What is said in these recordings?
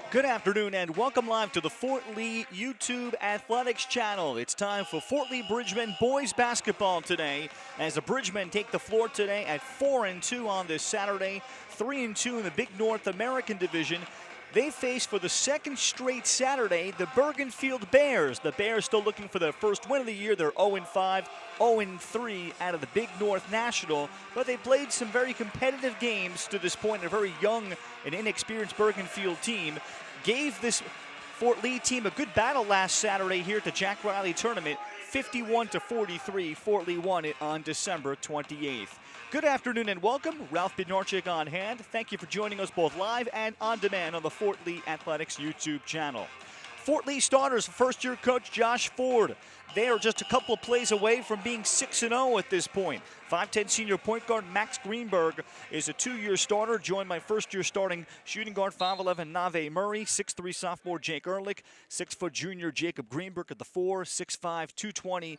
Good afternoon and welcome live to the Fort Lee YouTube Athletics channel. It's time for Fort Lee Bridgman boys basketball today as the Bridgmen take the floor today at 4-2 on this Saturday, 3-2 in the Big North American Division. They face for the second straight Saturday the Bergenfield Bears. The Bears still looking for their first win of the year. They're 0-5, 0-3 out of the Big North National, but they played some very competitive games to this point. A very young and inexperienced Bergenfield team gave this Fort Lee team a good battle last Saturday here at the Jack Riley tournament. 51-43, Fort Lee won it on December 28th. Good afternoon and welcome. Ralph Bednarczyk on hand. Thank you for joining us both live and on demand on the Fort Lee Athletics YouTube channel. Fort Lee starters, first-year coach Josh Ford. They are just a couple of plays away from being 6-0 at this point. 5'10 senior point guard Max Greenberg is a two-year starter, joined by first-year starting shooting guard 5'11 Nave Murray, 6'3 sophomore Jake Ehrlich, 6' junior Jacob Greenberg at the 4, 6'5", 220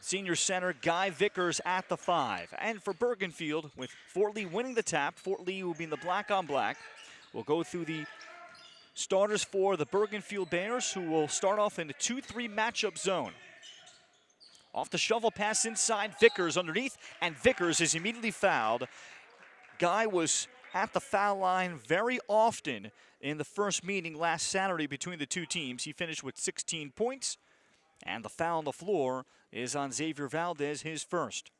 senior center Guy Vickers at the 5. And for Bergenfield, with Fort Lee winning the tap, Fort Lee will be in the black on black. We'll go through the starters for the Bergenfield Bears, who will start off in the 2-3 matchup zone. Off the shovel pass inside, Vickers underneath, and Vickers is immediately fouled. Guy was at the foul line very often in the first meeting last Saturday between the two teams. He finished with 16 points, and the foul on the floor is on Xavier Valdez, his first.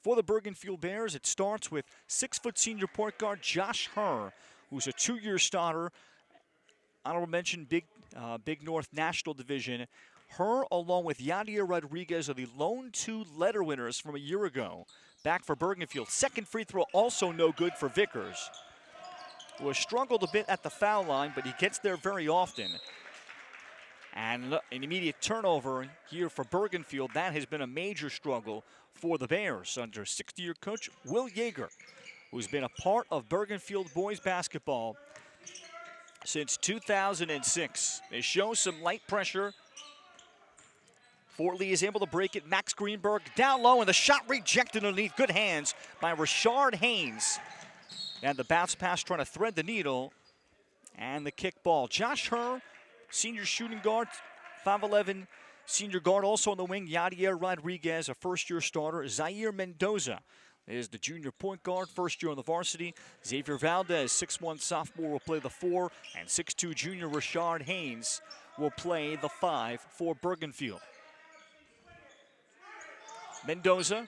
For the Bergenfield Bears, it starts with 6' senior point guard Josh Herr, who's a two-year starter. Honorable mention, Big North National Division. Herr, along with Yadier Rodriguez, are the lone two letter winners from a year ago. Back for Bergenfield. Second free throw also no good for Vickers, who has struggled a bit at the foul line, but he gets there very often. And an immediate turnover here for Bergenfield. That has been a major struggle for the Bears under 60-year coach Will Yeager, who's been a part of Bergenfield boys basketball since 2006. They show some light pressure. Fort Lee is able to break it. Max Greenberg down low, and the shot rejected underneath. Good hands by Rashard Haynes. And the bounce pass trying to thread the needle. And the kick ball. Josh Herr, senior shooting guard, 5'11", senior guard. Also on the wing, Yadier Rodriguez, a first-year starter. Zaire Mendoza is the junior point guard, first year on the varsity. Xavier Valdez, 6'1 sophomore, will play the 4, and 6'2 junior Rashard Haynes will play the 5 for Bergenfield. Mendoza,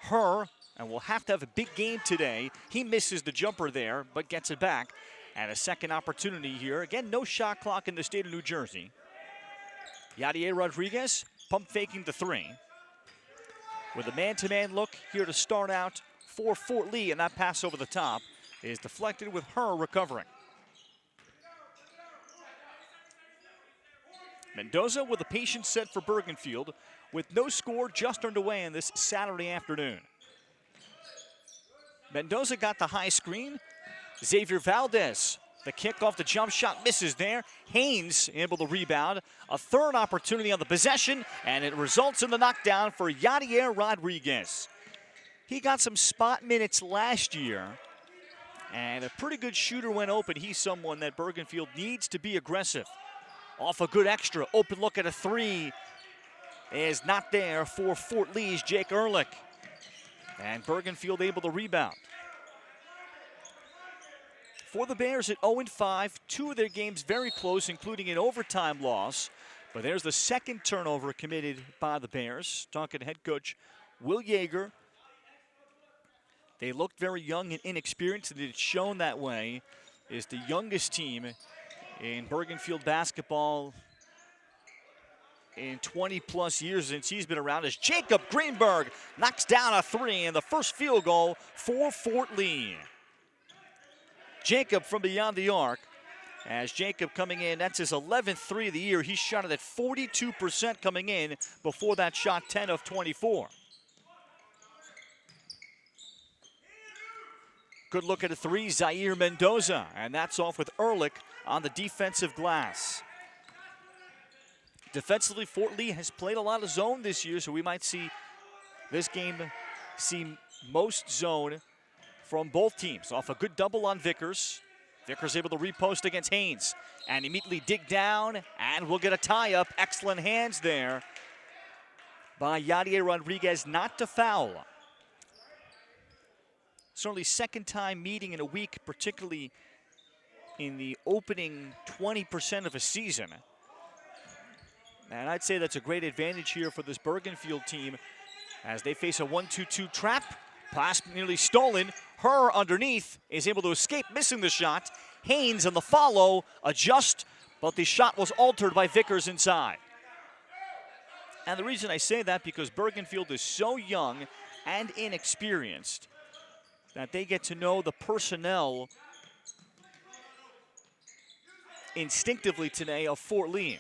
Herr, and will have to have a big game today. He misses the jumper there, but gets it back. And a second opportunity here. Again, no shot clock in the state of New Jersey. Yadier Rodriguez, pump faking the 3. With a man-to-man look here to start out for Fort Lee, and that pass over the top is deflected with Herr recovering. Mendoza with a patient set for Bergenfield, with no score just underway in this Saturday afternoon. Mendoza got the high screen. Xavier Valdez, the kick off the jump shot, misses there. Haynes able to rebound. A third opportunity on the possession, and it results in the knockdown for Yadier Rodriguez. He got some spot minutes last year, and a pretty good shooter when open. He's someone that Bergenfield needs to be aggressive. Off a good extra, open look at a 3 is not there for Fort Lee's Jake Ehrlich. And Bergenfield able to rebound. For the Bears at 0-5, two of their games very close, including an overtime loss. But there's the second turnover committed by the Bears. Talking to head coach Will Yeager. They looked very young and inexperienced, and it's shown that way. Is the youngest team in Bergenfield basketball in 20-plus years since he's been around, as Jacob Greenberg knocks down a 3 and the first field goal for Fort Lee. Jacob from beyond the arc, as Jacob coming in, that's his 11th 3 of the year. He shot it at 42% coming in. Before that shot, 10 of 24. Good look at a 3, Zaire Mendoza, and that's off with Ehrlich on the defensive glass. Defensively, Fort Lee has played a lot of zone this year, so we might see this game see most zone from both teams. Off a good double on Vickers. Vickers able to repost against Haynes and immediately dig down, and we'll get a tie-up. Excellent hands there by Yadier Rodriguez not to foul. Certainly second time meeting in a week, particularly in the opening 20% of a season. And I'd say that's a great advantage here for this Bergenfield team as they face a 1-2-2 trap. Pass nearly stolen. Her underneath is able to escape, missing the shot. Haynes on the follow, adjust, but the shot was altered by Vickers inside. And the reason I say that because Bergenfield is so young and inexperienced that they get to know the personnel instinctively today of Fort Lee.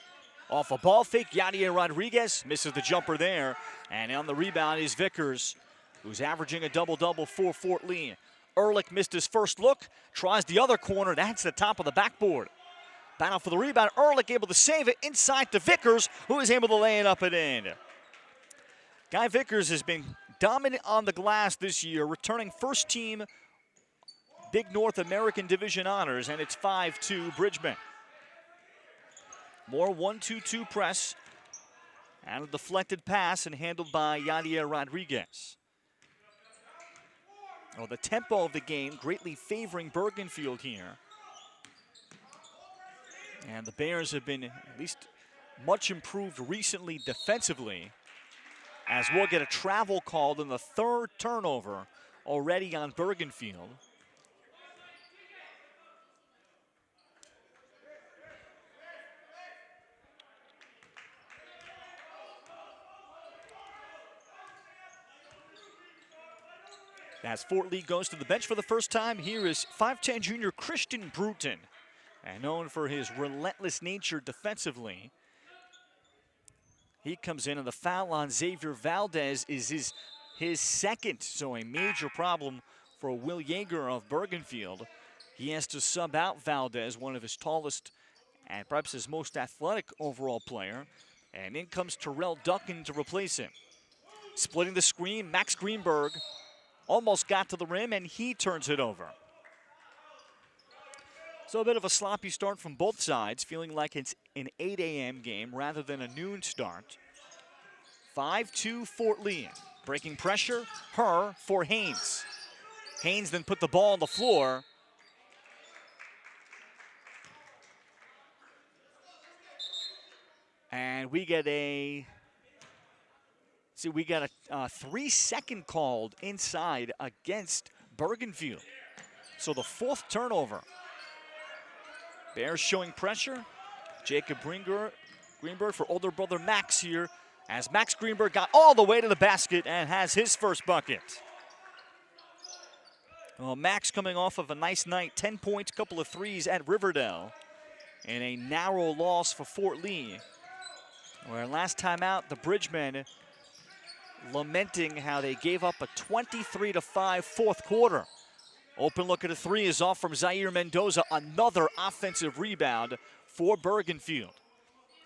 Off a ball fake, Yadier Rodriguez misses the jumper there. And on the rebound is Vickers, who's averaging a double-double for Fort Lee. Ehrlich missed his first look, tries the other corner. That's the top of the backboard. Battle for the rebound. Ehrlich able to save it inside to Vickers, who is able to lay it up and in. Guy Vickers has been dominant on the glass this year, returning first team Big North American Division honors, and it's 5-2 Bridgman. More 1-2-2 press and a deflected pass and handled by Yadier Rodriguez. Oh, the tempo of the game greatly favoring Bergenfield here. And the Bears have been at least much improved recently defensively, as we'll get a travel called in the third turnover already on Bergenfield. As Fort Lee goes to the bench for the first time, here is 5'10" junior Christian Bruton, and known for his relentless nature defensively. He comes in, and the foul on Xavier Valdez is his second, so a major problem for Will Yeager of Bergenfield. He has to sub out Valdez, one of his tallest and perhaps his most athletic overall player, and in comes Terrell Duncan to replace him. Splitting the screen, Max Greenberg almost got to the rim, and he turns it over. So a bit of a sloppy start from both sides, feeling like it's an 8 a.m. game rather than a noon start. 5-2 Fort Lee. Breaking pressure, her for Haynes. Haynes then put the ball on the floor. And we get a 3-second called inside against Bergenfield. So the fourth turnover. Bears showing pressure. Jacob Greenberg for older brother Max here, as Max Greenberg got all the way to the basket and has his first bucket. Well, Max coming off of a nice night, 10 points, couple of threes at Riverdale, and a narrow loss for Fort Lee, where last time out, the Bridgemen lamenting how they gave up a 23-5 fourth quarter. Open look at a three is off from Zaire Mendoza. Another offensive rebound for Bergenfield.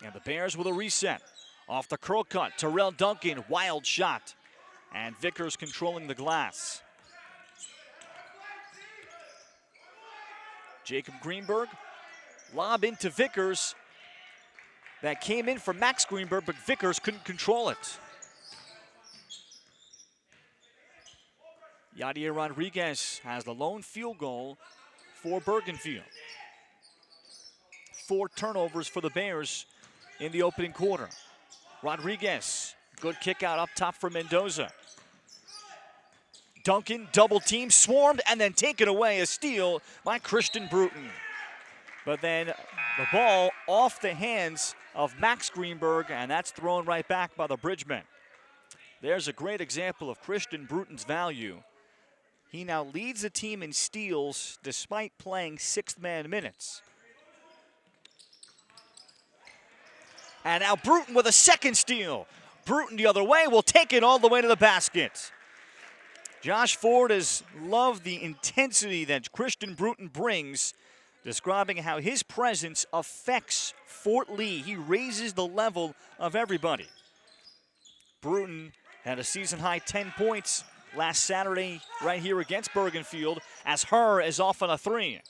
And the Bears with a reset. Off the curl cut, Terrell Duncan, wild shot. And Vickers controlling the glass. Jacob Greenberg, lob into Vickers. That came in for Max Greenberg, but Vickers couldn't control it. Yadier Rodriguez has the lone field goal for Bergenfield. 4 turnovers for the Bears in the opening quarter. Rodriguez, good kick out up top for Mendoza. Duncan, double team, swarmed, and then taken away, a steal by Christian Bruton. But then the ball off the hands of Max Greenberg, and that's thrown right back by the Bridgemen. There's a great example of Christian Bruton's value. He now leads the team in steals despite playing sixth-man minutes. And now Bruton with a second steal. Bruton the other way will take it all the way to the basket. Josh Ford has loved the intensity that Christian Bruton brings, describing how his presence affects Fort Lee. He raises the level of everybody. Bruton had a season-high 10 points last Saturday right here against Bergenfield, as Herr is off on a three.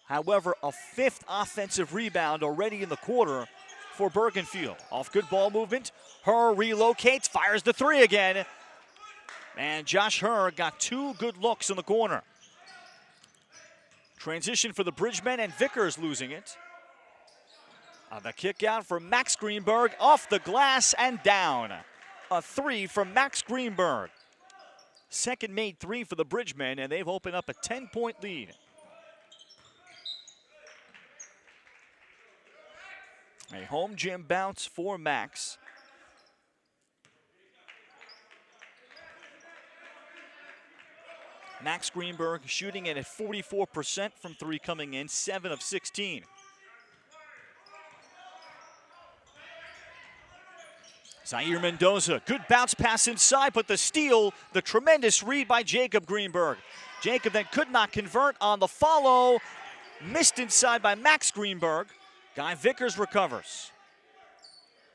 However, a 5th offensive rebound already in the quarter for Bergenfield. Off good ball movement, Herr relocates, fires the 3 again. And Josh Herr got 2 good looks in the corner. Transition for the Bridgemen, and Vickers losing it. The kick out for Max Greenberg, off the glass and down. A 3 from Max Greenberg. Second made 3 for the Bridgemen, and they've opened up a 10-point lead. A home gym bounce for Max. Max Greenberg shooting it at 44% from 3 coming in, 7 of 16. Zaire Mendoza, good bounce pass inside, but the steal, the tremendous read by Jacob Greenberg. Jacob then could not convert on the follow. Missed inside by Max Greenberg. Guy Vickers recovers.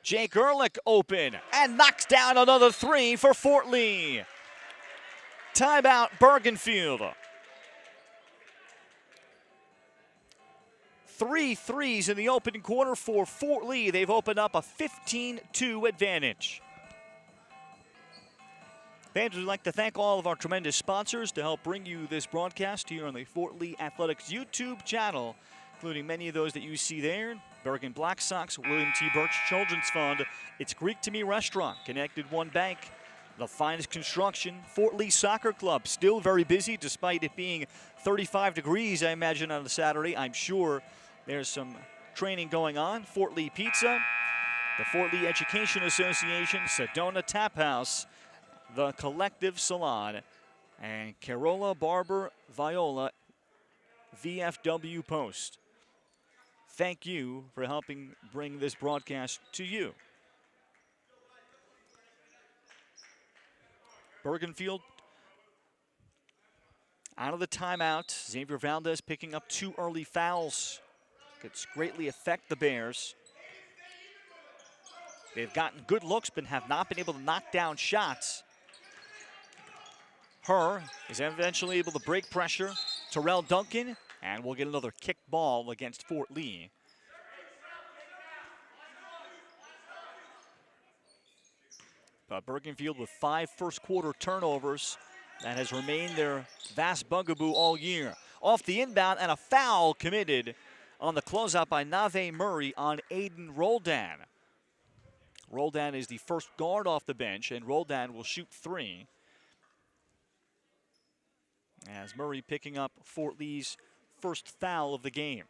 Jake Ehrlich open and knocks down another 3 for Fort Lee. Timeout, Bergenfield. 3 threes in the opening quarter for Fort Lee. They've opened up a 15-2 advantage. Fans, we'd like to thank all of our tremendous sponsors to help bring you this broadcast here on the Fort Lee Athletics YouTube channel, including many of those that you see there. Bergen Black Sox, William T. Birch Children's Fund, It's Greek to Me Restaurant, Connected One Bank, The Finest Construction, Fort Lee Soccer Club, still very busy despite it being 35 degrees, I imagine, on a Saturday. I'm sure there's some training going on. Fort Lee Pizza, the Fort Lee Education Association, Sedona Tap House, the Collective Salon, and Carola Barber Viola VFW Post. Thank you for helping bring this broadcast to you. Bergenfield out of the timeout. Xavier Valdez picking up 2 early fouls. Could greatly affect the Bears. They've gotten good looks but have not been able to knock down shots. Herr is eventually able to break pressure. Terrell Duncan, and we'll get another kick ball against Fort Lee. But Bergenfield with 5 first-quarter turnovers. That has remained their vast bugaboo all year. Off the inbound, and a foul committed on the closeout by Nave Murray on Aiden Roldan. Roldan is the first guard off the bench, and Roldan will shoot 3. As Murray picking up Fort Lee's first foul of the game.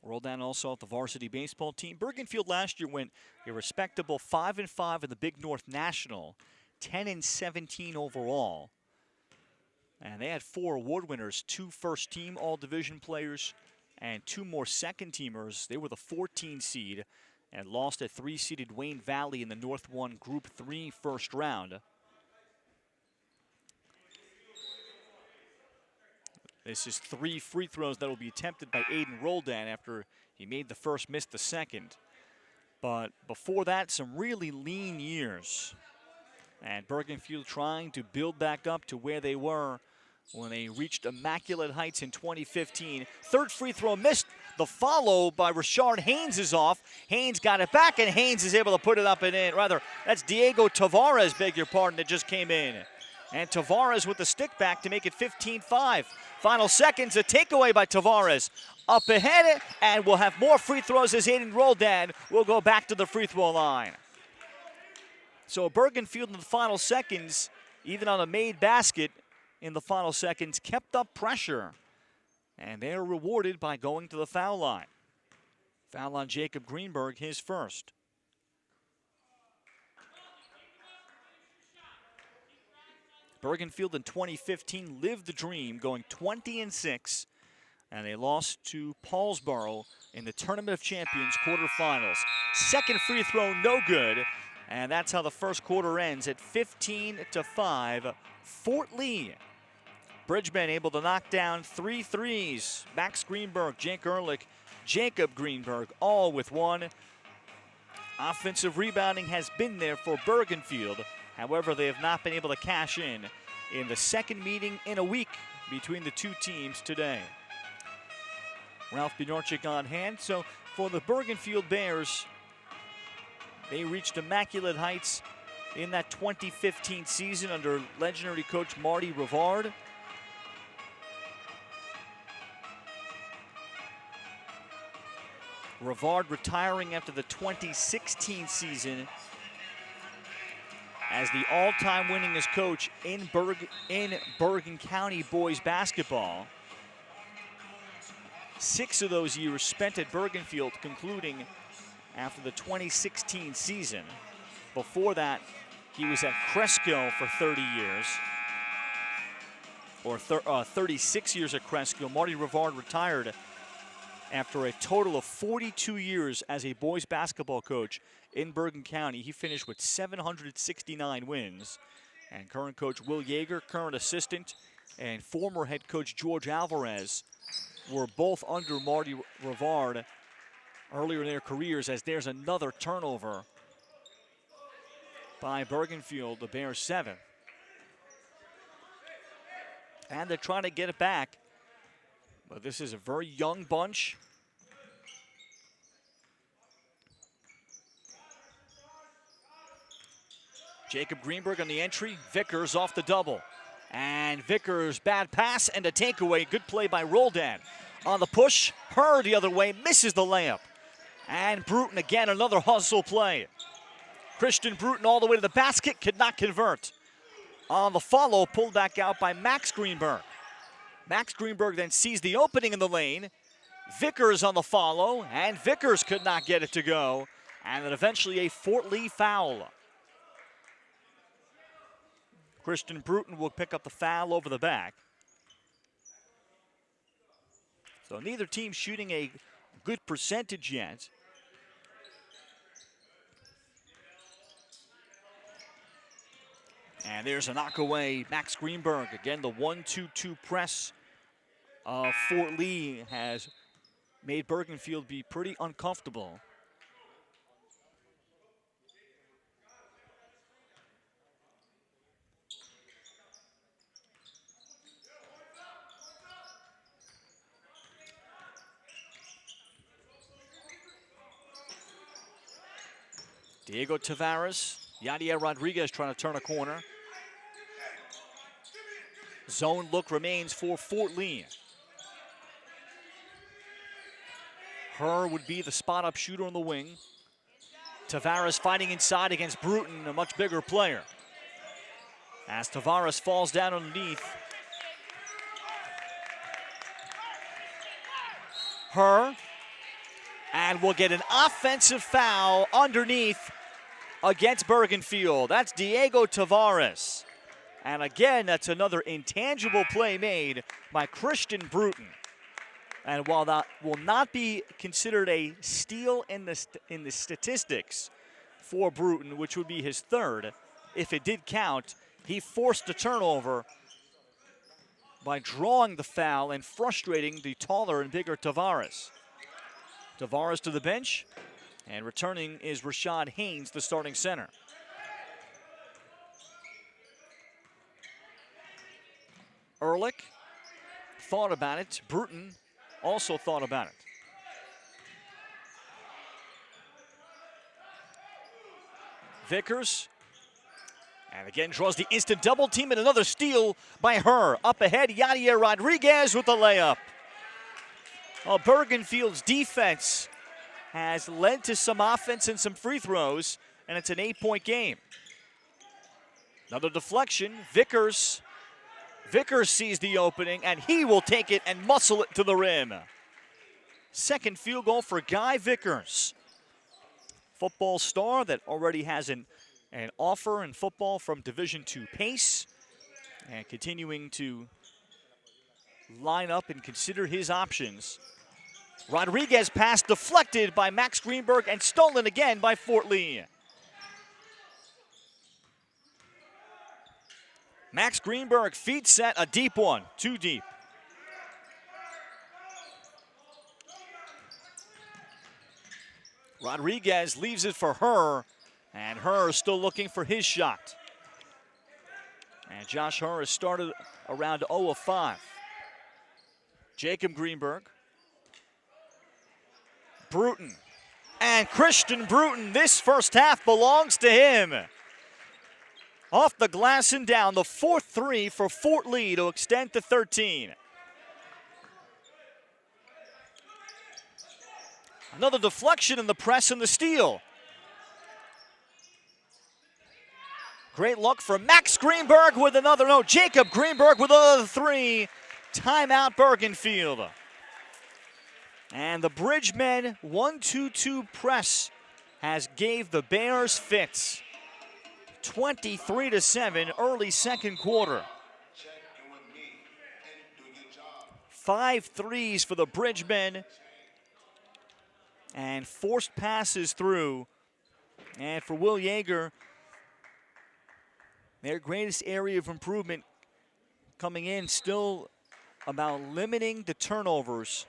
Roldan also at the varsity baseball team. Bergenfield last year went a respectable 5-5 in the Big North National, 10-17 overall. And they had 4 award winners, 2 first-team all-division players, and 2 more second-teamers. They were the 14 seed and lost at 3-seeded Wayne Valley in the North 1 Group 3 first round. This is 3 free throws that will be attempted by Aiden Roldan after he made the first, missed the second. But before that, some really lean years. And Bergenfield trying to build back up to where they were when they reached immaculate heights in 2015. Third free throw missed. The follow by Rashard Haynes is off. Haynes got it back, and Haynes is able to put it up and in. Rather, that's Diego Tavares, beg your pardon, that just came in. And Tavares with the stick back to make it 15-5. Final seconds, a takeaway by Tavares. Up ahead, and we'll have more free throws as Aiden Roldan will go back to the free throw line. So Bergenfield in the final seconds, even on a made basket in the final seconds, kept up pressure. And they are rewarded by going to the foul line. Foul on Jacob Greenberg, his first. Bergenfield in 2015 lived the dream, going 20-6, and they lost to Paulsboro in the Tournament of Champions quarterfinals. Second free throw, no good, and that's how the first quarter ends at 15-5. Fort Lee. Bridgemen able to knock down 3 threes. Max Greenberg, Jake Ehrlich, Jacob Greenberg, all with 1. Offensive rebounding has been there for Bergenfield. However, they have not been able to cash in the second meeting in a week between the two teams today. Ralph Bjornchik on hand. So for the Bergenfield Bears, they reached immaculate heights in that 2015 season under legendary coach Marty Rivard. Rivard retiring after the 2016 season as the all-time winningest coach in Bergen County boys basketball. 6 of those years spent at Bergenfield, concluding after the 2016 season. Before that, he was at Cresco for 30 years, or 36 years at Cresco. Marty Rivard retired after a total of 42 years as a boys basketball coach in Bergen County. He finished with 769 wins. And current coach Will Yeager, current assistant, and former head coach George Alvarez were both under Marty Rivard earlier in their careers, as there's another turnover by Bergenfield, the Bears 7. And they're trying to get it back, but this is a very young bunch. Jacob Greenberg on the entry, Vickers off the double. And Vickers, bad pass and a takeaway. Good play by Roldan. On the push, Herr the other way, misses the layup. And Bruton again, another hustle play. Christian Bruton all the way to the basket, could not convert. On the follow, pulled back out by Max Greenberg. Max Greenberg then sees the opening in the lane. Vickers on the follow, and Vickers could not get it to go. And then eventually a Fort Lee foul. Christian Bruton will pick up the foul over the back. So neither team shooting a good percentage yet. And there's a knockaway. Max Greenberg, again, the 1-2-2 press of Fort Lee has made Bergenfield be pretty uncomfortable. Diego Tavares, Yadier Rodriguez trying to turn a corner. Zone look remains for Fort Lee. Herr would be the spot-up shooter on the wing. Tavares fighting inside against Bruton, a much bigger player. As Tavares falls down underneath. Herr, and will get an offensive foul underneath against Bergenfield. That's Diego Tavares. And again, that's another intangible play made by Christian Bruton. And while that will not be considered a steal in the statistics for Bruton, which would be his third, if it did count, he forced a turnover by drawing the foul and frustrating the taller and bigger Tavares. Tavares to the bench, and returning is Rashad Haynes, the starting center. Ehrlich thought about it. Bruton also thought about it. Vickers, and again draws the instant double team, and another steal by Herr. Up ahead, Yadier Rodriguez with the layup. Well, Bergenfield's defense has led to some offense and some free throws, and it's an 8-point game. Another deflection, Vickers. Vickers sees the opening, and he will take it and muscle it to the rim. Second field goal for Guy Vickers. Football star that already has an offer in football from Division II Pace, and continuing to line up and consider his options. Rodriguez pass deflected by Max Greenberg and stolen again by Fort Lee. Max Greenberg, feet set, a deep one, too deep. Rodriguez leaves it for Herr, and Herr still looking for his shot. And Josh Herr has started around 0 of 5. Jacob Greenberg. Bruton. And Christian Bruton, this first half belongs to him. Off the glass and down, the 4-3 for Fort Lee to extend to 13. Another deflection in the press and the steal. Great look for Max Greenberg with another, no, Jacob Greenberg with another 3. Timeout Bergenfield. And the Bridgemen 1-2-2 press has gave the Bears fits. 23-7 early second quarter. 5 threes for the Bridgemen. And forced passes through. And for Will Yeager, their greatest area of improvement coming in still about limiting the turnovers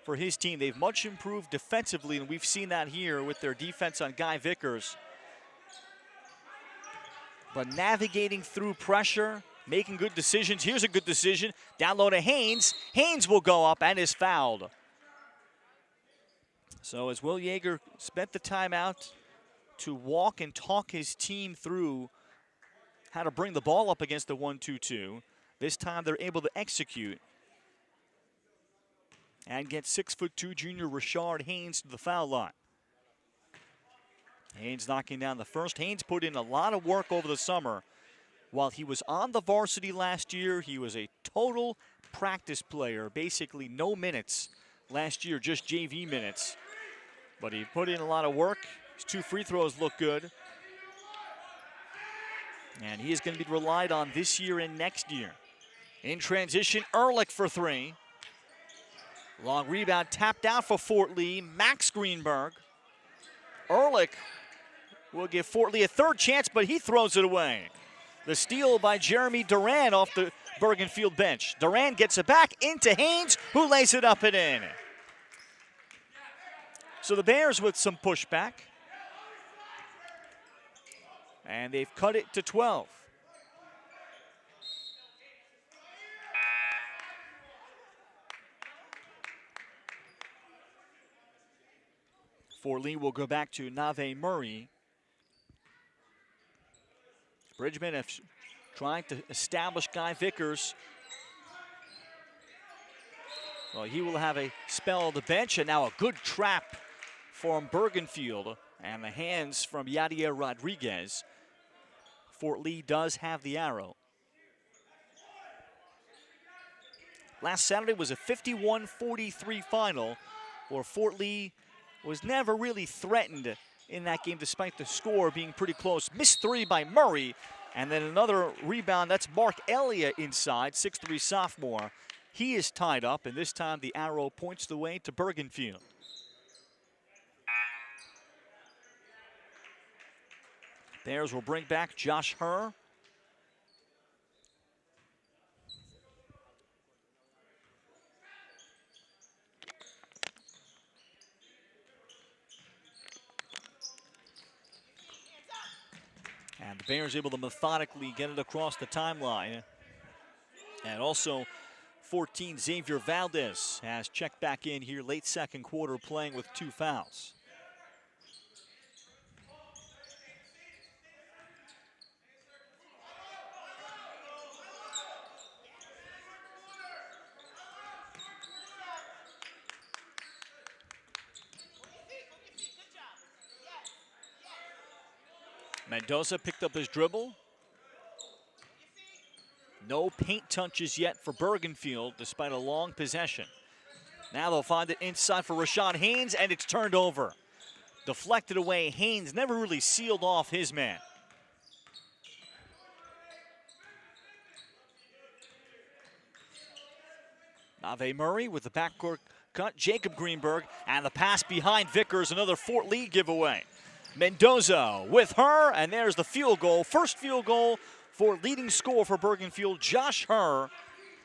for his team. They've much improved defensively, and we've seen that here with their defense on Guy Vickers. But navigating through pressure, making good decisions. Here's a good decision. Down low to Haynes. Haynes will go up and is fouled. So as Will Yeager spent the timeout to walk and talk his team through how to bring the ball up against the 1-2-2, this time they're able to execute and get 6'2" junior Rashard Haynes to the foul line. Haynes knocking down the first. Haynes put in a lot of work over the summer. While he was on the varsity last year, he was a total practice player, basically no minutes last year, just JV minutes. But he put in a lot of work. His 2 free throws look good. And he is going to be relied on this year and next year. In transition, Ehrlich for 3. Long rebound tapped out for Fort Lee. Max Greenberg. Ehrlich will give Fort Lee a 3rd chance, but he throws it away. The steal by Jeremy Duran off the Bergenfield bench. Duran gets it back into Haynes, who lays it up and in. So the Bears with some pushback. And they've cut it to 12. Fort Lee will go back to Nave Murray. Bridgman have trying to establish Guy Vickers. Well, he will have a spell on the bench, and now a good trap from Bergenfield. And the hands from Yadier Rodriguez. Fort Lee does have the arrow. Last Saturday was a 51-43 final, where Fort Lee was never really threatened in that game despite the score being pretty close. Missed 3 by Murray, and then another rebound. That's Mark Elliott inside, 6'3" sophomore. He is tied up, and this time the arrow points the way to Bergenfield. Bears will bring back Josh Herr. And the Bears able to methodically get it across the timeline. And also 14, Xavier Valdez has checked back in here late second quarter, playing with 2 fouls. Mendoza picked up his dribble. No paint touches yet for Bergenfield, despite a long possession. Now they'll find it inside for Rashad Haynes, and it's turned over. Deflected away. Haynes never really sealed off his man. Nave Murray with the backcourt cut. Jacob Greenberg, and the pass behind Vickers, another Fort Lee giveaway. Mendoza with Herr, and there's the field goal. First field goal for leading scorer for Bergenfield, Josh Herr.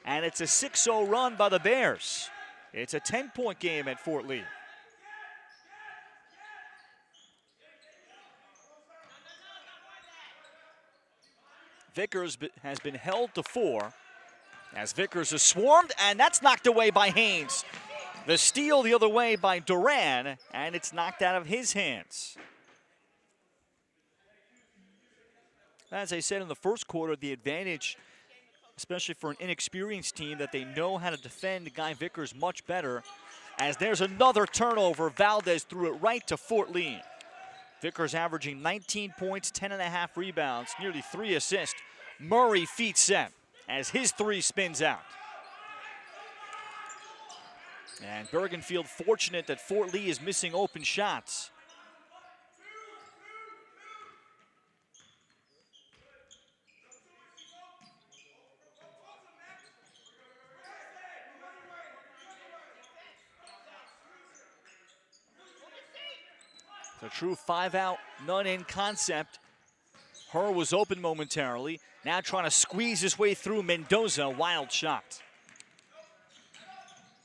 And it's a 6-0 run by the Bears. It's a 10-point game at Fort Lee. Vickers has been held to 4 as Vickers is swarmed, and that's knocked away by Haynes. The steal the other way by Duran, and it's knocked out of his hands. As I said in the first quarter, the advantage, especially for an inexperienced team, that they know how to defend Guy Vickers much better. As there's another turnover, Valdez threw it right to Fort Lee. Vickers averaging 19 points, 10.5 rebounds, nearly 3 assists. Murray feet set as his 3 spins out. And Bergenfield fortunate that Fort Lee is missing open shots. It's a true 5-out, none-in concept. Herr was open momentarily. Now trying to squeeze his way through Mendoza. Wild shot.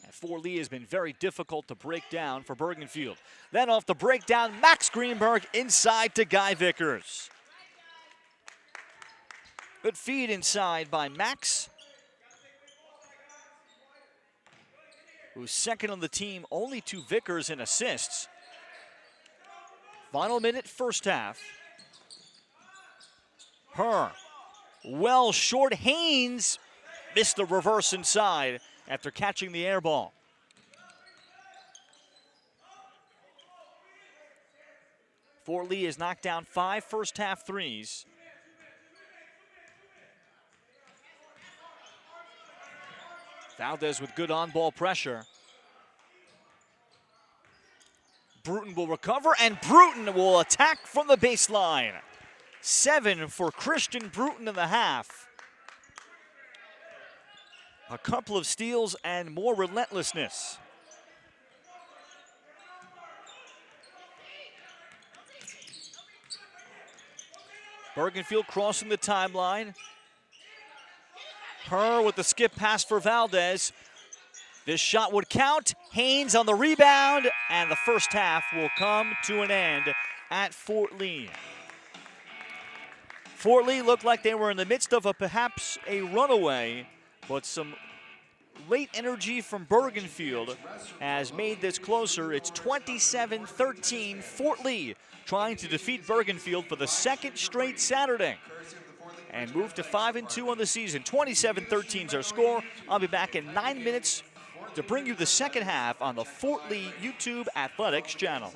And Fort Lee has been very difficult to break down for Bergenfield. Then off the breakdown, Max Greenberg inside to Guy Vickers. Good feed inside by Max, who's second on the team, only to Vickers in assists. Final minute, first half. Herr, well short. Haynes missed the reverse inside after catching the air ball. Fort Lee has knocked down 5 first half threes. Valdez with good on-ball pressure. Bruton will recover, and Bruton will attack from the baseline. 7 for Christian Bruton in the half. A couple of steals and more relentlessness. Bergenfield crossing the timeline. Herr with the skip pass for Valdez. This shot would count. Haynes on the rebound, and the first half will come to an end at Fort Lee. Fort Lee looked like they were in the midst of perhaps a runaway, but some late energy from Bergenfield has made this closer. It's 27-13, Fort Lee trying to defeat Bergenfield for the second straight Saturday and move to 5-2 on the season. 27-13 is our score. I'll be back in 9 minutes to bring you the second half on the Fort Lee YouTube Athletics channel.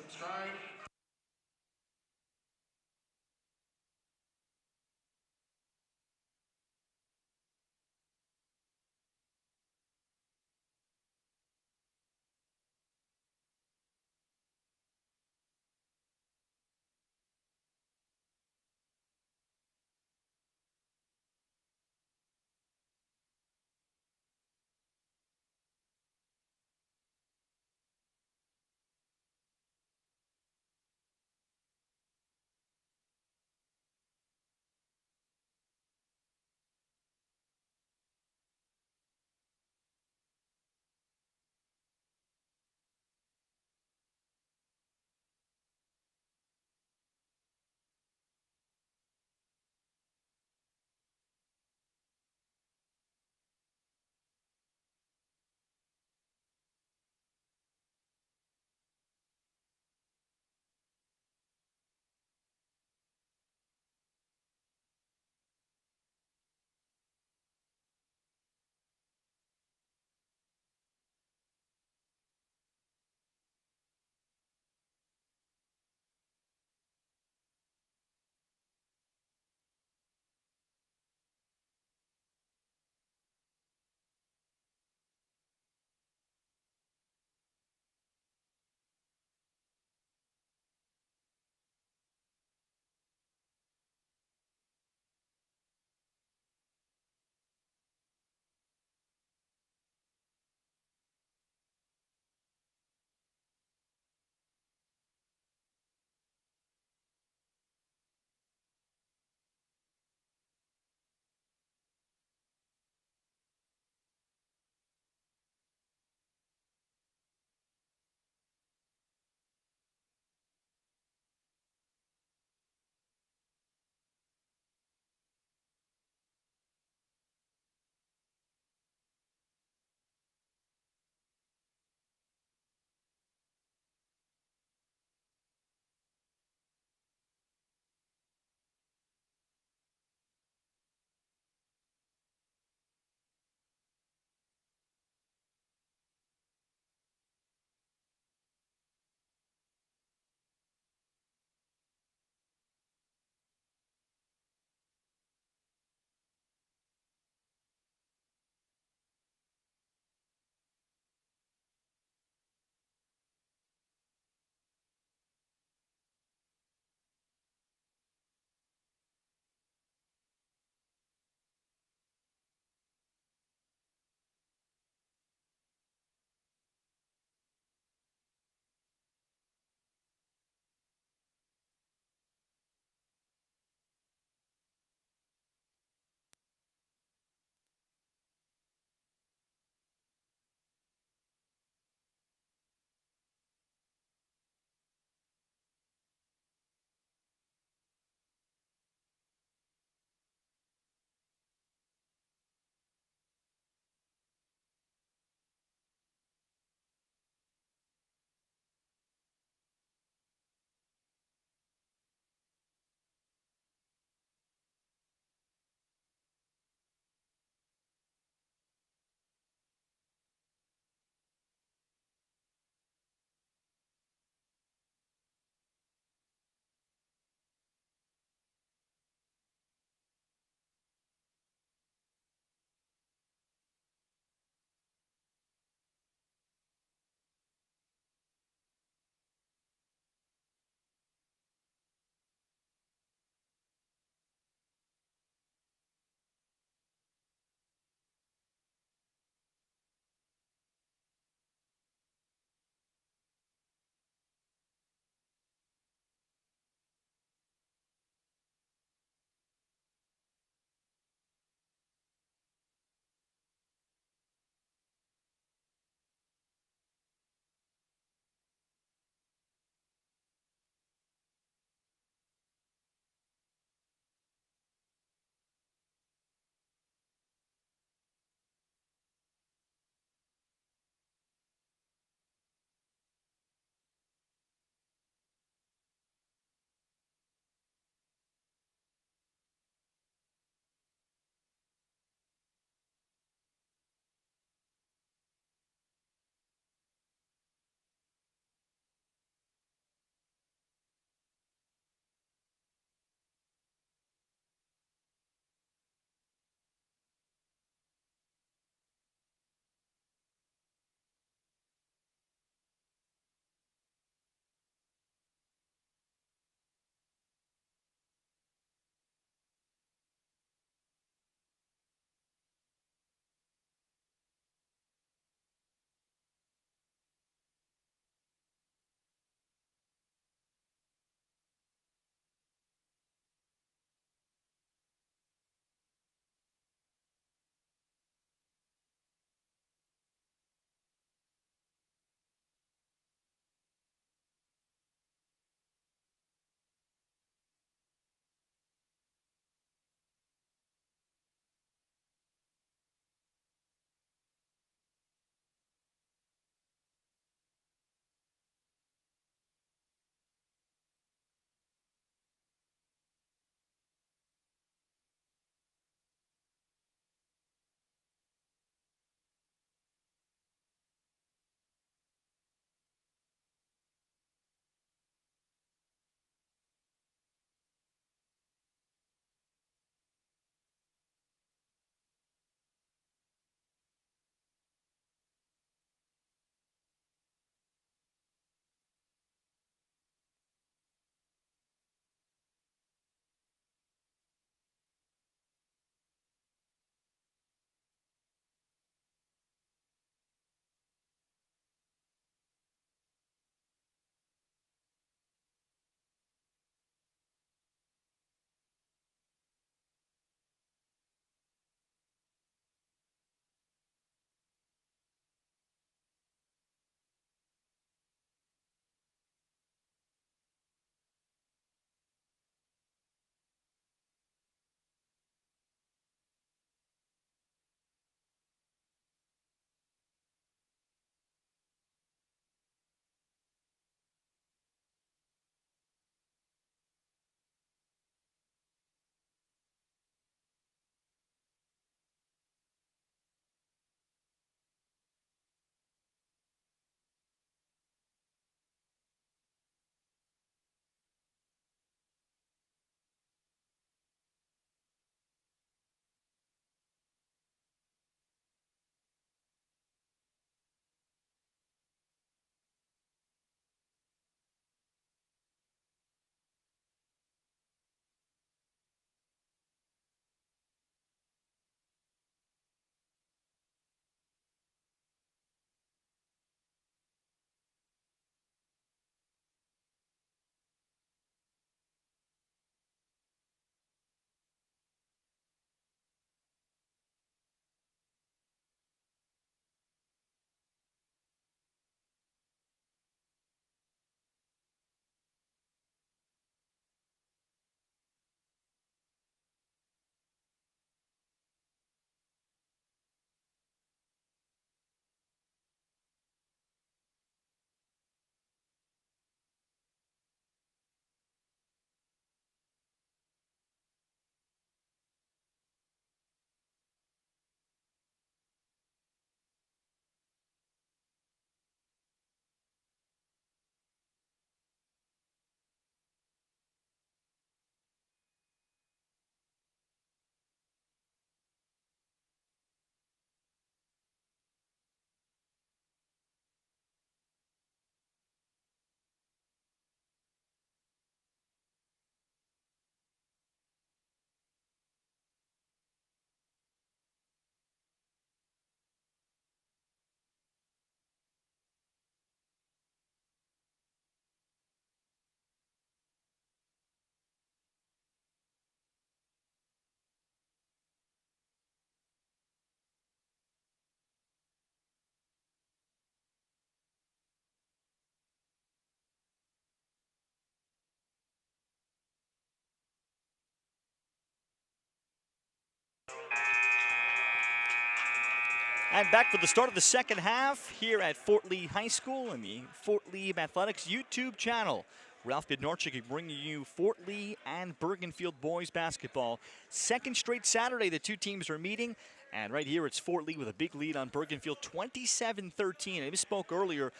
And back for the start of the second half here at Fort Lee High School and the Fort Lee Athletics YouTube channel. Ralph Bednarczyk bringing you Fort Lee and Bergenfield boys basketball. Second straight Saturday the two teams are meeting. And right here it's Fort Lee with a big lead on Bergenfield, 27-13. I misspoke earlier.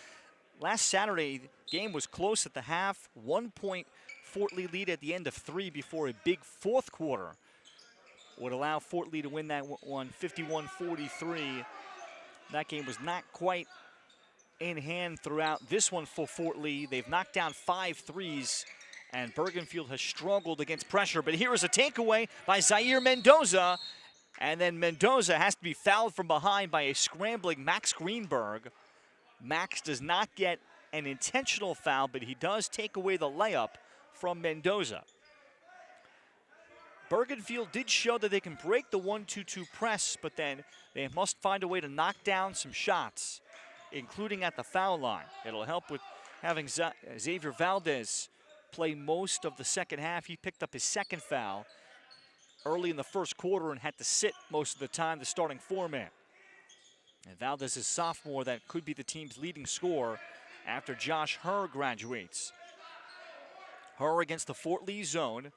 Last Saturday, the game was close at the half. 1 point Fort Lee lead at the end of 3 before a big fourth quarter would allow Fort Lee to win that one 51-43. That game was not quite in hand throughout this one for Fort Lee. They've knocked down 5 threes, and Bergenfield has struggled against pressure. But here is a takeaway by Zaire Mendoza, and then Mendoza has to be fouled from behind by a scrambling Max Greenberg. Max does not get an intentional foul, but he does take away the layup from Mendoza. Bergenfield did show that they can break the 1-2-2 press, but then they must find a way to knock down some shots, including at the foul line. It'll help with having Xavier Valdez play most of the second half. He picked up his second foul early in the first quarter and had to sit most of the time, the starting four-man. And Valdez is sophomore that could be the team's leading scorer after Josh Herr graduates. Herr against the Fort Lee zone.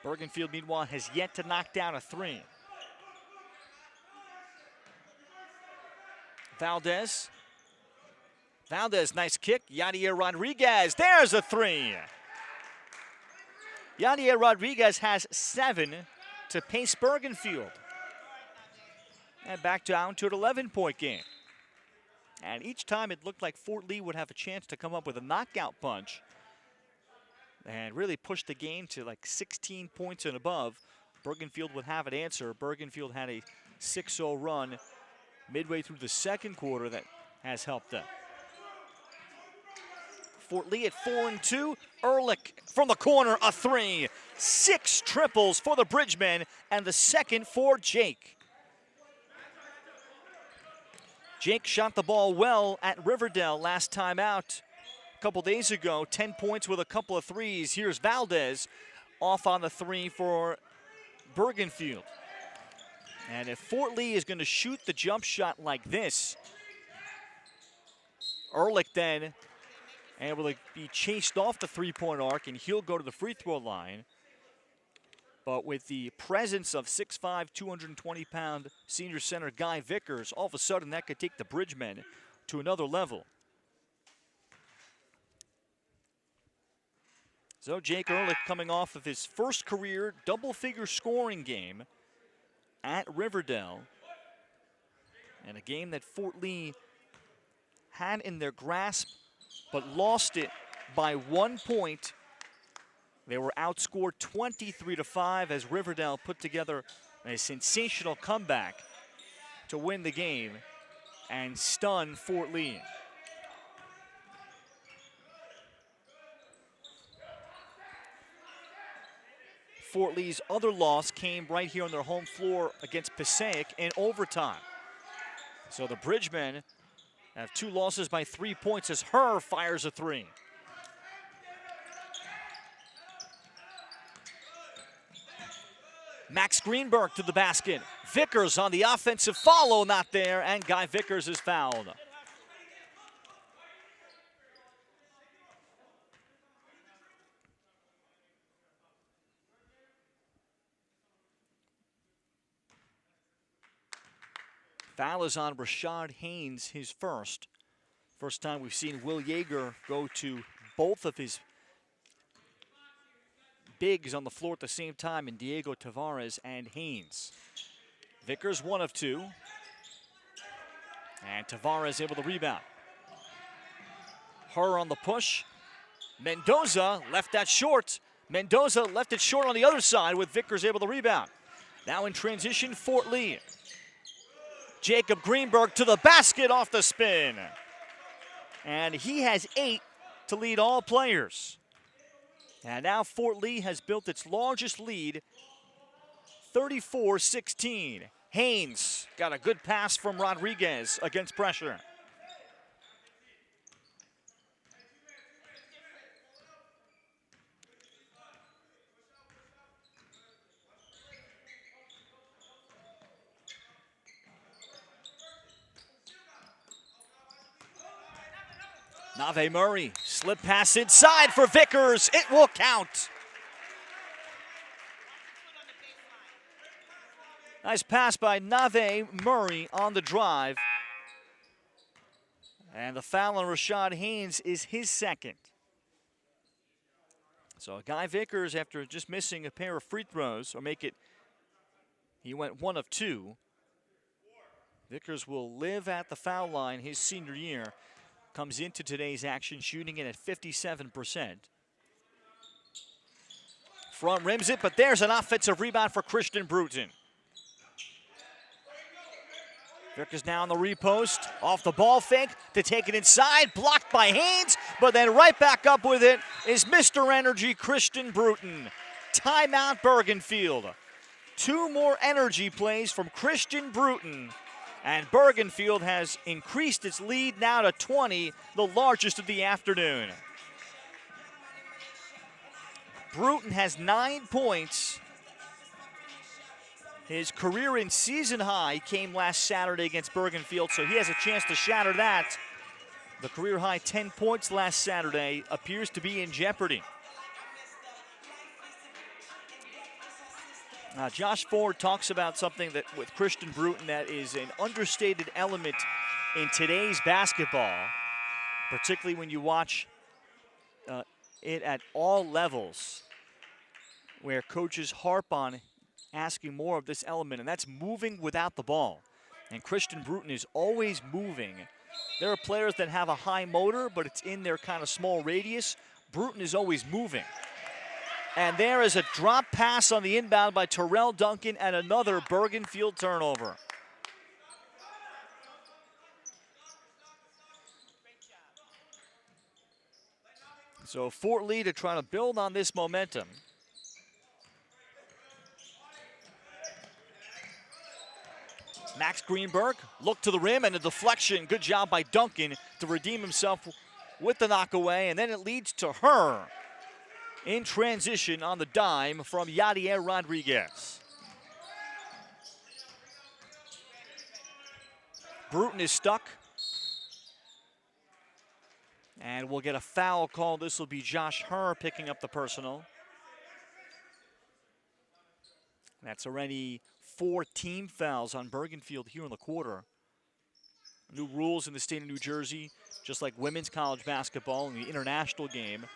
Bergenfield, meanwhile, has yet to knock down a three. Valdez, nice kick. Yadier Rodriguez, there's a three. Yadier Rodriguez has 7 to pace Bergenfield. And back down to an 11-point game. And each time it looked like Fort Lee would have a chance to come up with a knockout punch and really push the game to like 16 points and above. Bergenfield would have an answer. Bergenfield had a 6-0 run midway through the second quarter that has helped them. Fort Lee at 4-2. Ehrlich from the corner, a three. 6 triples for the Bridgemen, and the second for Jake. Jake shot the ball well at Riverdale last time out a couple days ago. 10 points with a couple of threes. Here's Valdez off on the three for Bergenfield. And if Fort Lee is going to shoot the jump shot like this, Ehrlich then able to be chased off the three-point arc, and he'll go to the free throw line. But with the presence of 6'5", 220-pound senior center Guy Vickers, all of a sudden that could take the Bridgemen to another level. So Jake Ehrlich coming off of his first career double-figure scoring game at Riverdale. And a game that Fort Lee had in their grasp, but lost it by 1 point. They were outscored 23-5 as Riverdale put together a sensational comeback to win the game and stun Fort Lee. Fort Lee's other loss came right here on their home floor against Passaic in overtime. So the Bridgemen have 2 losses by 3 points as Herr fires a three. Max Greenberg to the basket. Vickers on the offensive follow, not there, and Guy Vickers is fouled. Foul is on Rashad Haynes, his first. First time we've seen Will Yeager go to both of his bigs on the floor at the same time in Diego Tavares and Haynes. Vickers 1 of 2. And Tavares able to rebound. Herr on the push. Mendoza left that short. Mendoza left it short on the other side with Vickers able to rebound. Now in transition, Fort Lee. Jacob Greenberg to the basket off the spin. And he has 8 to lead all players. And now Fort Lee has built its largest lead, 34-16. Haynes got a good pass from Rodriguez against pressure. Nave Murray, slip pass inside for Vickers. It will count. Nice pass by Nave Murray on the drive. And the foul on Rashad Haynes is his second. So Guy Vickers, after just missing a pair of free throws, he went 1 of 2. Vickers will live at the foul line his senior year. Comes into today's action shooting it at 57%. Front rims it, but there's an offensive rebound for Christian Bruton. Vickers now on the repost, off the ball fake to take it inside, blocked by Haynes, but then right back up with it is Mr. Energy, Christian Bruton. Timeout Bergenfield. 2 more energy plays from Christian Bruton, and Bergenfield has increased its lead now to 20, the largest of the afternoon. Bruton has 9 points. His career in season high came last Saturday against Bergenfield, so he has a chance to shatter that. The career high 10 points last Saturday appears to be in jeopardy. Josh Ford talks about something that with Christian Bruton that is an understated element in today's basketball, particularly when you watch it at all levels, where coaches harp on asking more of this element, and that's moving without the ball. And Christian Bruton is always moving. There are players that have a high motor, but it's in their kind of small radius. Bruton is always moving. And there is a drop pass on the inbound by Terrell Duncan and another Bergenfield turnover. So Fort Lee to try to build on this momentum. Max Greenberg looked to the rim and a deflection. Good job by Duncan to redeem himself with the knockaway, and then it leads to her in transition on the dime from Yadier Rodriguez. Bruton is stuck. And we'll get a foul call. This will be Josh Herr picking up the personal. That's already 4 team fouls on Bergenfield here in the quarter. New rules in the state of New Jersey, just like women's college basketball in the international game.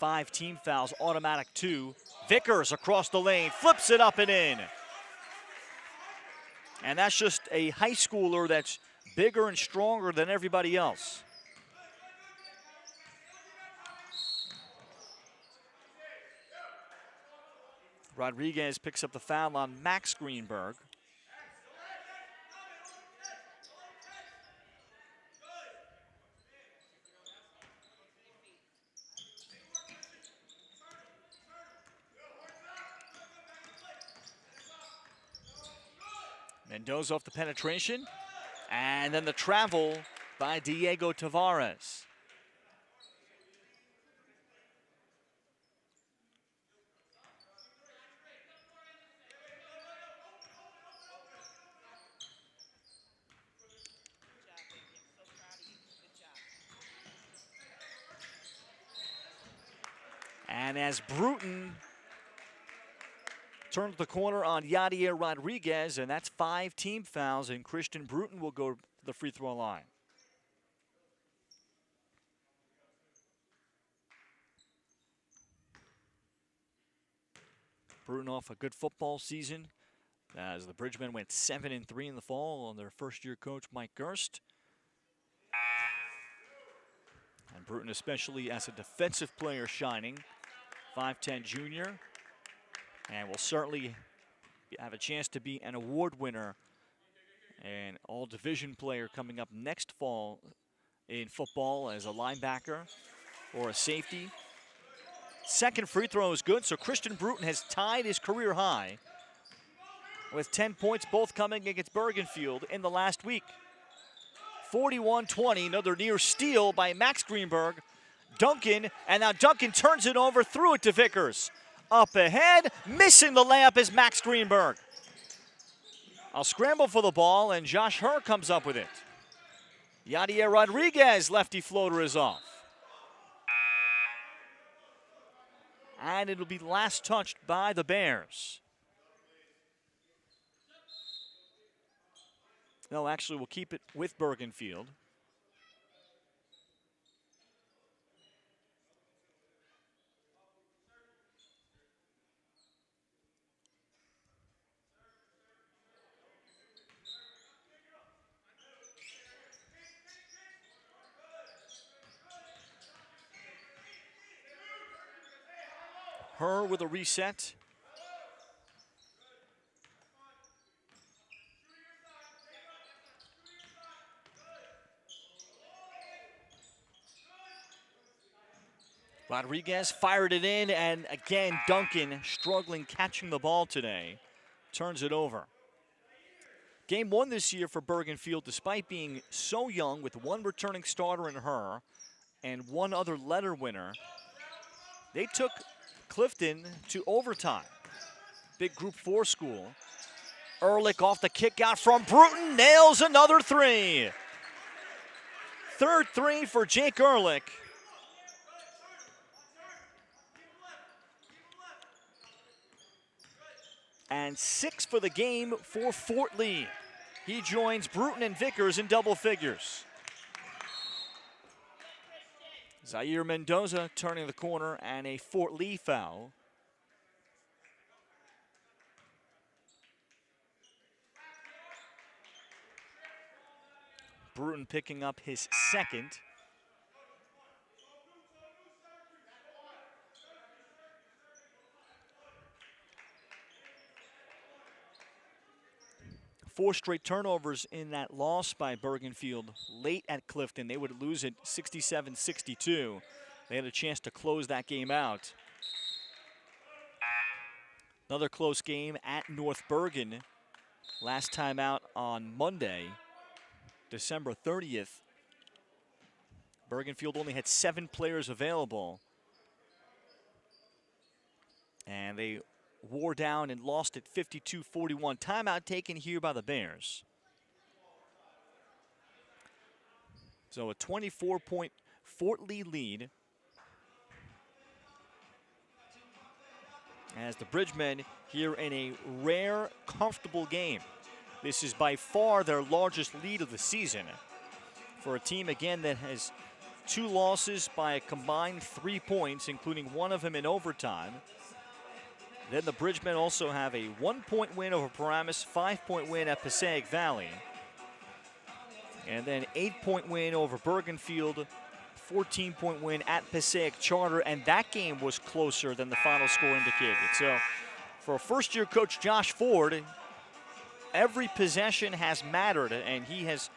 5 team fouls, automatic 2. Vickers across the lane, flips it up and in. And that's just a high schooler that's bigger and stronger than everybody else. Rodriguez picks up the foul on Max Greenberg. Mendoza off the penetration. And then the travel by Diego Tavares. And as Bruton turns the corner on Yadier Rodriguez, and that's 5 team fouls, and Christian Bruton will go to the free throw line. Bruton off a good football season as the Bridgemen went 7-3 in the fall on their first-year coach, Mike Gerst. And Bruton, especially as a defensive player, shining. 5'10 junior, and will certainly have a chance to be an award winner and all-division player coming up next fall in football as a linebacker or a safety. Second free throw is good, so Christian Bruton has tied his career high with 10 points, both coming against Bergenfield in the last week. 41-20, another near steal by Max Greenberg. Duncan, and now Duncan turns it over, threw it to Vickers. Up ahead, missing the layup is Max Greenberg. I'll scramble for the ball, and Josh Herr comes up with it. Yadier Rodriguez, lefty floater, is off. And it'll be last touched by the Bears. No, actually, we'll keep it with Bergenfield. Her with a reset. Rodriguez fired it in, and again, Duncan struggling catching the ball today. Turns it over. Game 1 this year for Bergenfield, despite being so young with one returning starter in her and one other letter winner, they took Clifton to overtime. Big Group 4 school. Ehrlich off the kick out from Bruton, nails another three. Third three for Jake Ehrlich. And 6 for the game for Fort Lee. He joins Bruton and Vickers in double figures. Zaire Mendoza turning the corner, and a Fort Lee foul. Bruton picking up his second. Four straight turnovers in that loss by Bergenfield late at Clifton. They would lose it 67-62. They had a chance to close that game out. Another close game at North Bergen. Last time out on Monday, December 30th. Bergenfield only had 7 players available. And they wore down and lost it 52-41. Timeout taken here by the Bears. So a 24-point Fort Lee lead. As the Bridgemen here in a rare, comfortable game. This is by far their largest lead of the season. For a team, again, that has 2 losses by a combined 3 points, including one of them in overtime. Then the Bridgemen also have a 1-point win over Paramus, 5-point win at Passaic Valley. And then 8-point win over Bergenfield, 14-point win at Passaic Charter, and that game was closer than the final score indicated. So for first-year coach Josh Ford, every possession has mattered, and he has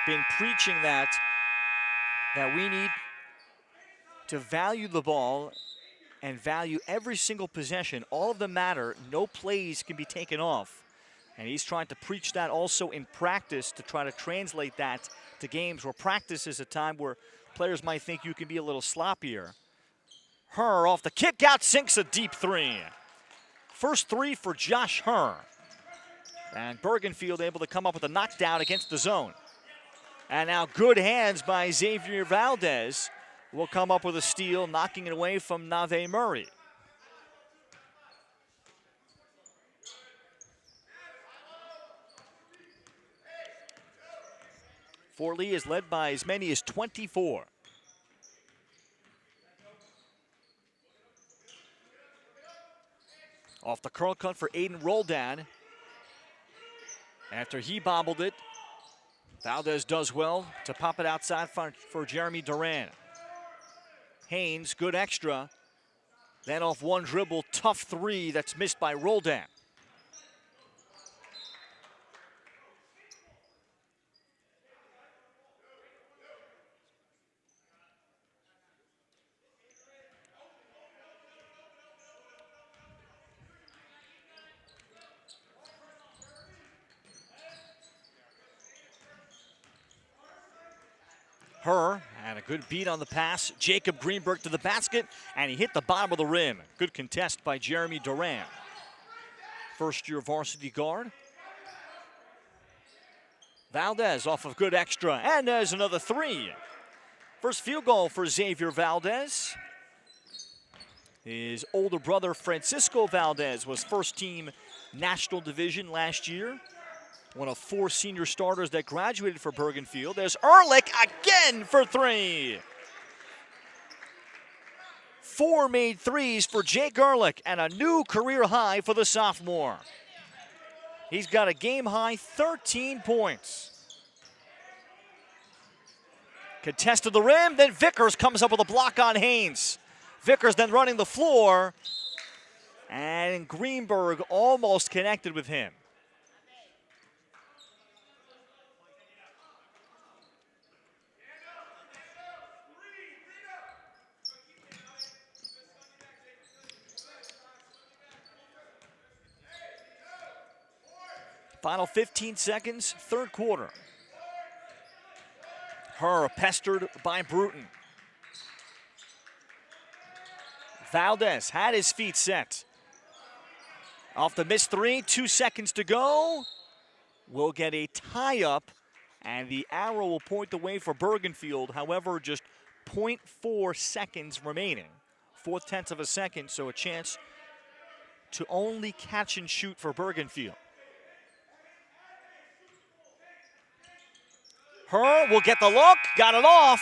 been preaching that we need to value the ball and value every single possession. All of them matter. No plays can be taken off. And he's trying to preach that also in practice to try to translate that to games where practice is a time where players might think you can be a little sloppier. Herr off the kick out, sinks a deep three. First three for Josh Herr. And Bergenfield able to come up with a knockdown against the zone. And now good hands by Xavier Valdez. Will come up with a steal, knocking it away from Nave Murray. Fort Lee is led by as many as 24. Off the curl cut for Aiden Roldan. After he bobbled it, Valdez does well to pop it outside for Jeremy Duran. Haynes, good extra. Then off one dribble, tough three that's missed by Roldan. Herr and a good beat on the pass. Jacob Greenberg to the basket, and he hit the bottom of the rim. Good contest by Jeremy Duran. First-year varsity guard. Valdez off of good extra, and there's another three. First field goal for Xavier Valdez. His older brother, Francisco Valdez, was first-team National Division last year. One of 4 senior starters that graduated for Bergenfield. There's Ehrlich again for 3. 4 made threes for Jake Ehrlich and a new career high for the sophomore. He's got a game-high 13 points. Contest to the rim, then Vickers comes up with a block on Haynes. Vickers then running the floor, and Greenberg almost connected with him. Final 15 seconds, third quarter. Herr pestered by Bruton. Valdez had his feet set. Off the missed 3, 2 seconds to go. We'll get a tie-up, and the arrow will point the way for Bergenfield. However, just 0.4 seconds remaining. 0.4 of a second, so a chance to only catch and shoot for Bergenfield. Herr will get the look, got it off.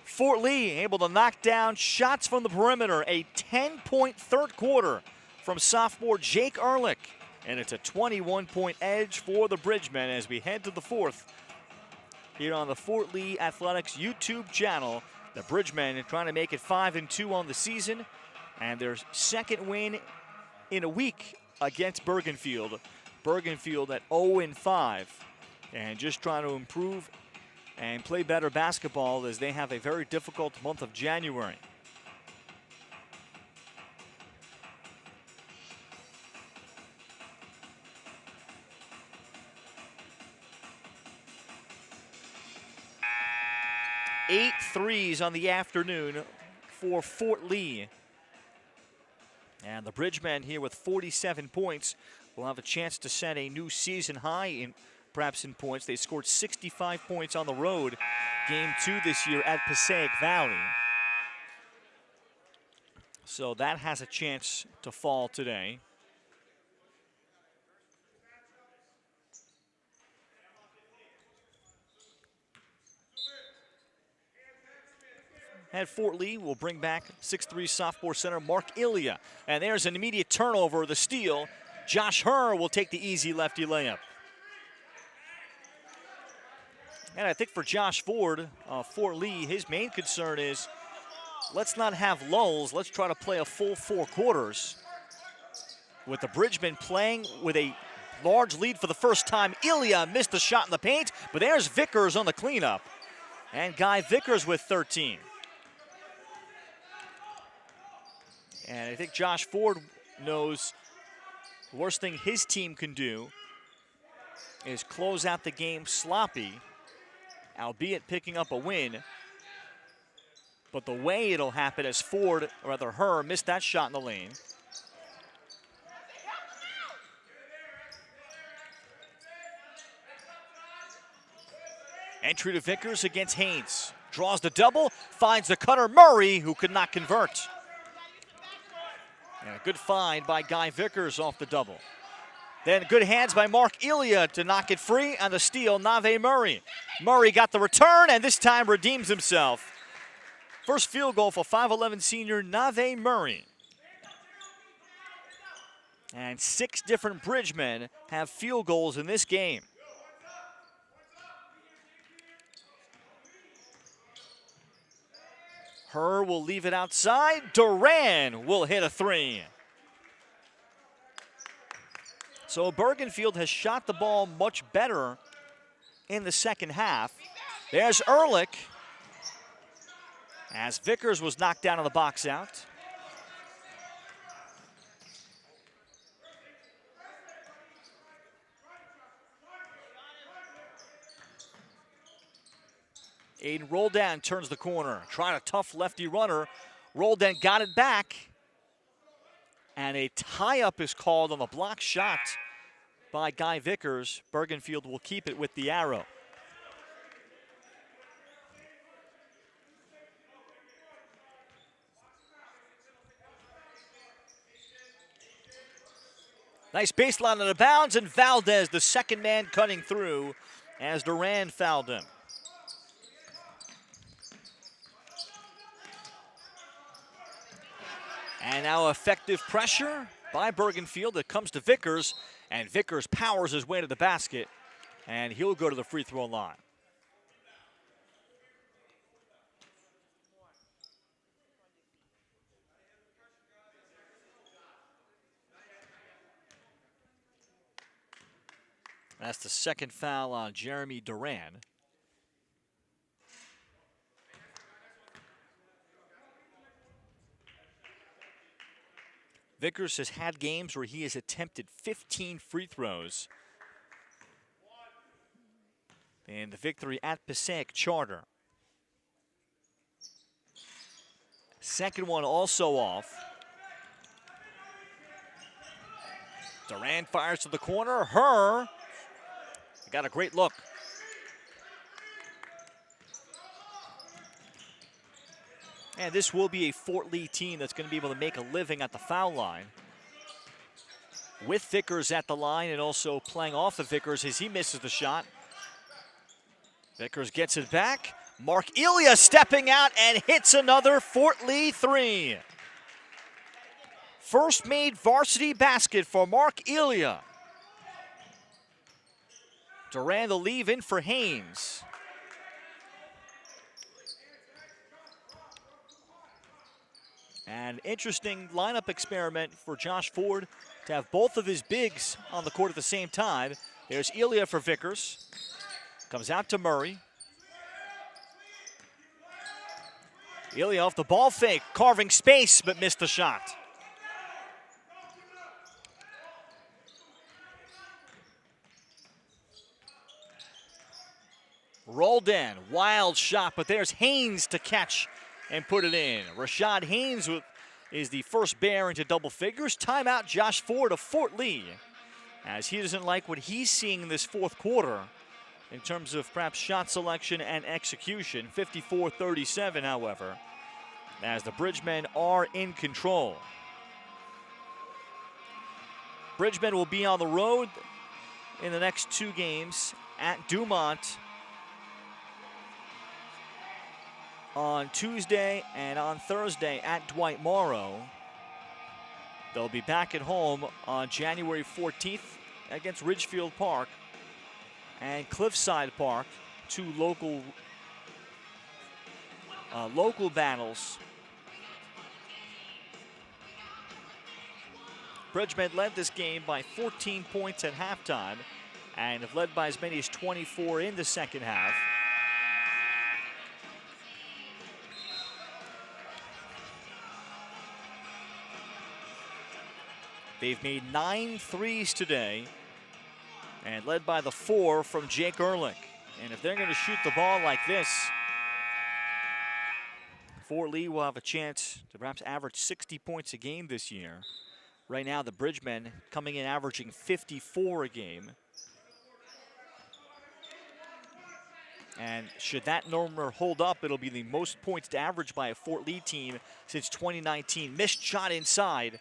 Fort Lee able to knock down shots from the perimeter. A 10-point third quarter from sophomore Jake Ehrlich. And it's a 21-point edge for the Bridgemen as we head to the fourth. Here on the Fort Lee Athletics YouTube channel, the Bridgemen trying to make it 5-2 on the season. And their second win in a week against Bergenfield. Bergenfield at 0-5, and just trying to improve and play better basketball as they have a very difficult month of January. Eight threes on the afternoon for Fort Lee. And the Bridgemen here with 47 points will have a chance to set a new season high perhaps in points. They scored 65 points on the road game 2 this year at Passaic Valley. So that has a chance to fall today. At Fort Lee, will bring back 6'3" sophomore center Mark Ilya. And there's an immediate turnover, the steal. Josh Herr will take the easy lefty layup. And I think for Josh Ford, Fort Lee, his main concern is let's not have lulls. Let's try to play a full 4 quarters. With the Bridgemen playing with a large lead for the first time, Ilya missed the shot in the paint, but there's Vickers on the cleanup. And Guy Vickers with 13. And I think Josh Ford knows the worst thing his team can do is close out the game sloppy, albeit picking up a win. But the way it'll happen is Ford, or rather Herr, missed that shot in the lane. Entry to Vickers against Haynes. Draws the double, finds the cutter Murray, who could not convert. And a good find by Guy Vickers off the double. Then good hands by Mark Ilya to knock it free on the steal, Nave Murray. Murray got the return and this time redeems himself. First field goal for 5'11" senior Nave Murray. And 6 different Bridgemen have field goals in this game. Herr will leave it outside. Duran will hit a 3. So Bergenfield has shot the ball much better in the second half. There's Ehrlich, as Vickers was knocked down on the box out. Aiden Roldan turns the corner, trying a tough lefty runner. Roldan got it back. And a tie-up is called on the block shot by Guy Vickers. Bergenfield will keep it with the arrow. Nice baseline on the bounds, and Valdez, the second man cutting through as Duran fouled him. And now effective pressure by Bergenfield. It comes to Vickers, and Vickers powers his way to the basket, and he'll go to the free throw line. That's the second foul on Jeremy Duran. Vickers has had games where he has attempted 15 free throws in the victory at Passaic Charter. Second one also off. Duran fires to the corner. Got a great look. And this will be a Fort Lee team that's going to be able to make a living at the foul line. With Vickers at the line and also playing off of Vickers as he misses the shot. Vickers gets it back. Mark Elia stepping out and hits another Fort Lee three. First made varsity basket for Mark Elia. Duran the leave in for Haynes. An interesting lineup experiment for Josh Ford to have both of his bigs on the court at the same time. There's Elia for Vickers. Comes out to Murray. Elia off the ball fake, carving space, but missed the shot. Rolled in, wild shot, but there's Haynes to catch and put it in. Rashad Haynes is the first bear into double figures. Timeout, Josh Ford of Fort Lee, as he doesn't like what he's seeing in this fourth quarter in terms of perhaps shot selection and execution. 54-37, however, as the Bridgemen are in control. Bridgemen will be on the road in the next two games at Dumont on Tuesday and on Thursday at Dwight Morrow. They'll be back at home on January 14th against Ridgefield Park and Cliffside Park, two local battles. Bridgemen led this game by 14 points at halftime and have led by as many as 24 in the second half. They've made 9 threes today and led by the 4 from Jake Ehrlich. And if they're going to shoot the ball like this, Fort Lee will have a chance to perhaps average 60 points a game this year. Right now, the Bridgemen coming in averaging 54 a game. And should that number hold up, it'll be the most points to average by a Fort Lee team since 2019. Missed shot inside.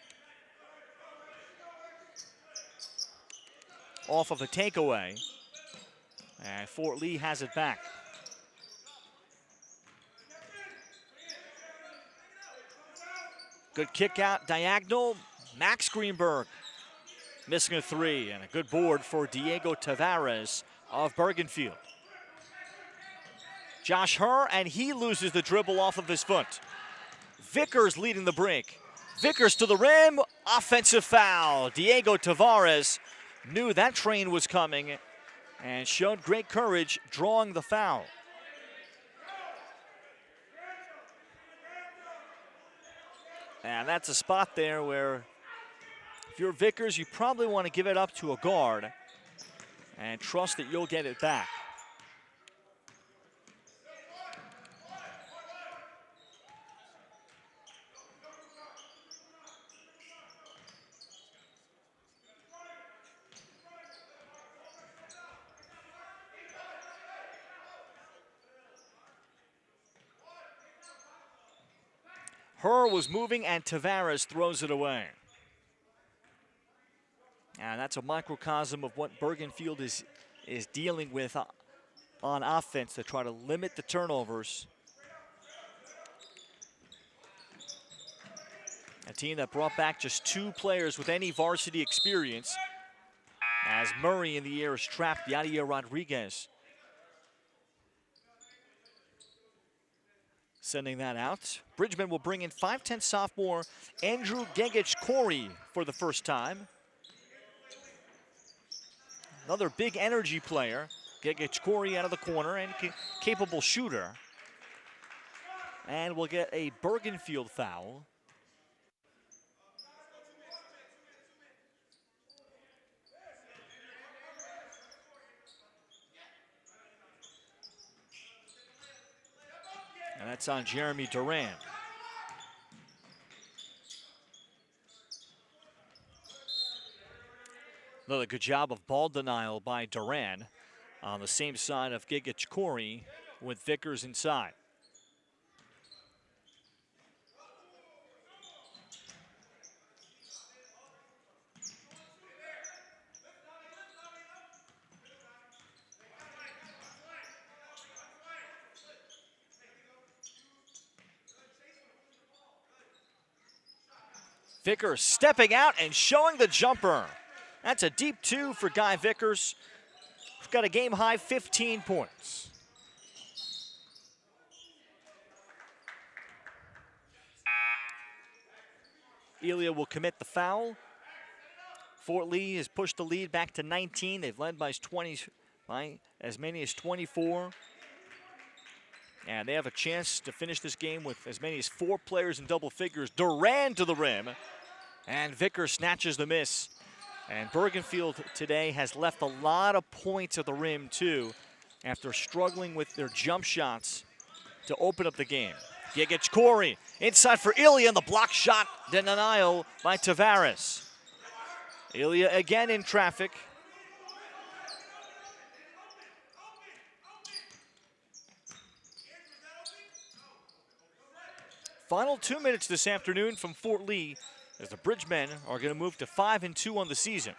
Off of a takeaway. And Fort Lee has it back. Good kick out, diagonal. Max Greenberg missing a 3, and a good board for Diego Tavares of Bergenfield. Josh Herr, and he loses the dribble off of his foot. Vickers leading the break. Vickers to the rim, offensive foul. Diego Tavares knew that train was coming and showed great courage drawing the foul. And that's a spot there where if you're Vickers, you probably want to give it up to a guard and trust that you'll get it back. Herr was moving and Tavares throws it away. And that's a microcosm of what Bergenfield is dealing with on offense to try to limit the turnovers. A team that brought back just 2 players with any varsity experience, as Murray in the air is trapped. Yadier Rodriguez sending that out. Bridgman will bring in 5'10" sophomore Andrew Gegich-Corey for the first time. Another big energy player. Gegich-Corey out of the corner and capable shooter. And we'll get a Bergenfield foul. And that's on Jeremy Duran. Another good job of ball denial by Duran on the same side of Gegich-Corey with Vickers inside. Vickers stepping out and showing the jumper. That's a deep 2 for Guy Vickers. He's got a game-high 15 points. Elia will commit the foul. Fort Lee has pushed the lead back to 19. They've led by as many as 24. And they have a chance to finish this game with as many as 4 players in double figures. Duran to the rim. And Vickers snatches the miss. And Bergenfield today has left a lot of points at the rim, too, after struggling with their jump shots to open up the game. Gegich-Corey inside for Ilya, and the block shot denial by Tavares. Ilya again in traffic. Final 2 minutes this afternoon from Fort Lee, as the Bridgemen are going to move to 5-2 on the season.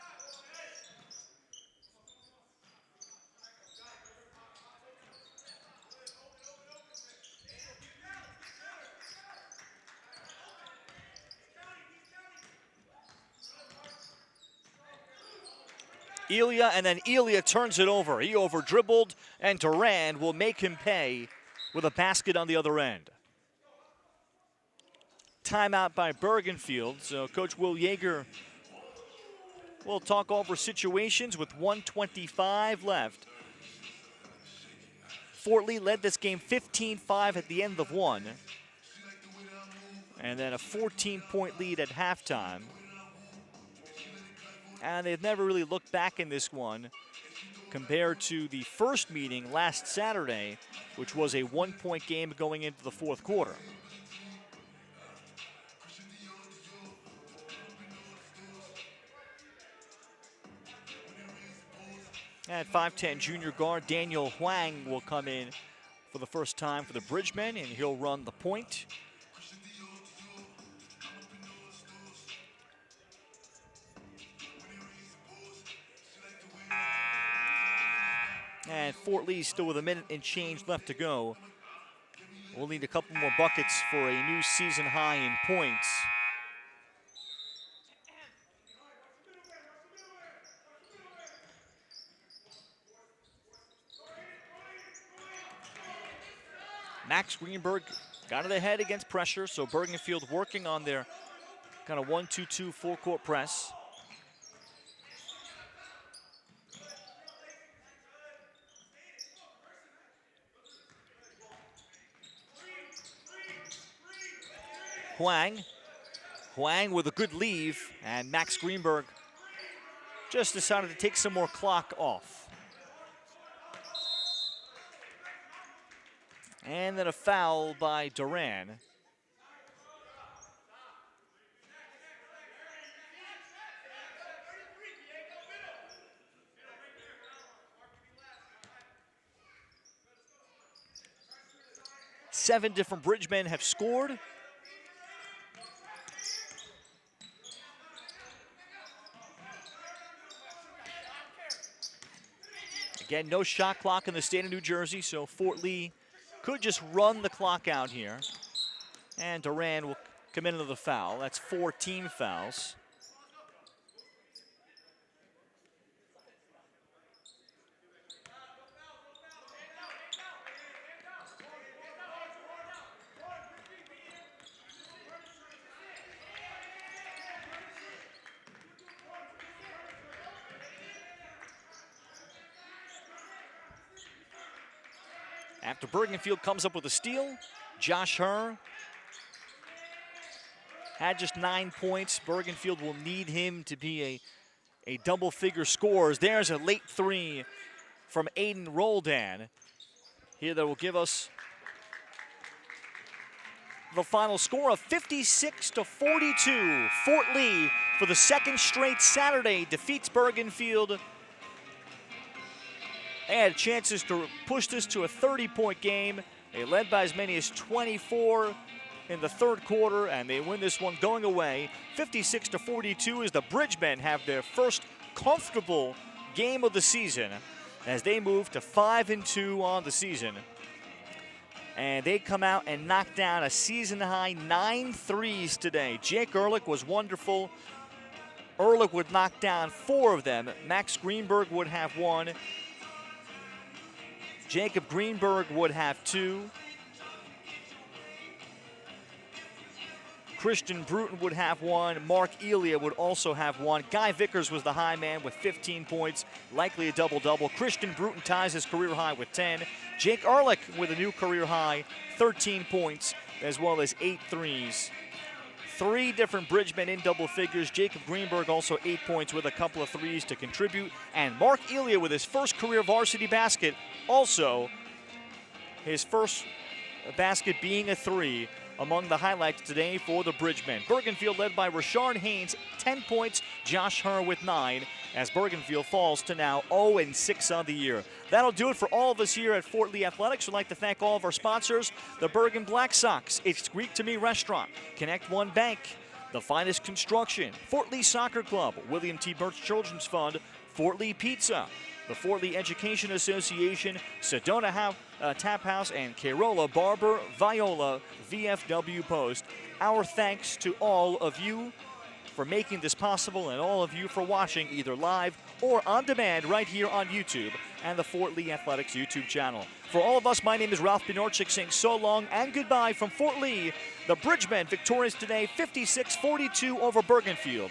Ilya, and then Ilya turns it over. He over-dribbled, and Duran will make him pay with a basket on the other end. Timeout by Bergenfield, so Coach Will Yeager will talk over situations with 1:25 left. Fort Lee led this game 15-5 at the end of 1, and then a 14-point lead at halftime. And they've never really looked back in this one compared to the first meeting last Saturday, which was a 1-point game going into the 4th quarter. At 5'10", junior guard Daniel Huang will come in for the first time for the Bridgemen, and he'll run the point. And Fort Lee still with a minute and change left to go. We'll need a couple more buckets for a new season high in points. Max Greenberg got it ahead against pressure, so Bergenfield working on their kind of 1-2-2 full-court press. Huang with a good leave, and Max Greenberg just decided to take some more clock off. And then a foul by Duran. Seven different Bridgemen have scored. Again, no shot clock in the state of New Jersey, so Fort Lee could just run the clock out here. And Duran will come into the foul. That's 4 team fouls. After Bergenfield comes up with a steal, Josh Herr had just 9 points. Bergenfield will need him to be a double-figure scores. There's a late 3 from Aiden Roldan. Here that will give us the final score of 56-42. Fort Lee, for the second straight Saturday, defeats Bergenfield. They had chances to push this to a 30-point game. They led by as many as 24 in the third quarter, and they win this one going away. 56-42 as the Bridgemen have their first comfortable game of the season as they move to 5-2 on the season. And they come out and knock down a season-high 9 threes today. Jake Ehrlich was wonderful. Ehrlich would knock down 4 of them. Max Greenberg would have 1. Jacob Greenberg would have 2. Christian Bruton would have 1. Mark Elia would also have 1. Guy Vickers was the high man with 15 points, likely a double-double. Christian Bruton ties his career high with 10. Jake Ehrlich with a new career high, 13 points, as well as 8 threes. 3 different Bridgemen in double figures. Jacob Greenberg also 8 points with a couple of threes to contribute. And Mark Elia with his first career varsity basket, also his first basket being a 3. Among the highlights today for the Bridgemen. Bergenfield led by Rashard Haynes, 10 points. Josh Herr with 9, as Bergenfield falls to now 0-6 on the year. That'll do it for all of us here at Fort Lee Athletics. We'd like to thank all of our sponsors, the Bergen Black Sox, It's Greek to Me Restaurant, Connect One Bank, The Finest Construction, Fort Lee Soccer Club, William T. Birch Children's Fund, Fort Lee Pizza, the Fort Lee Education Association, Sedona Tap House, and Carola Barber Viola VFW Post. Our thanks to all of you for making this possible, and all of you for watching either live or on demand right here on YouTube and the Fort Lee Athletics YouTube channel. For all of us, my name is Ralph Benorchik saying so long and goodbye from Fort Lee. The Bridgemen victorious today, 56-42 over Bergenfield.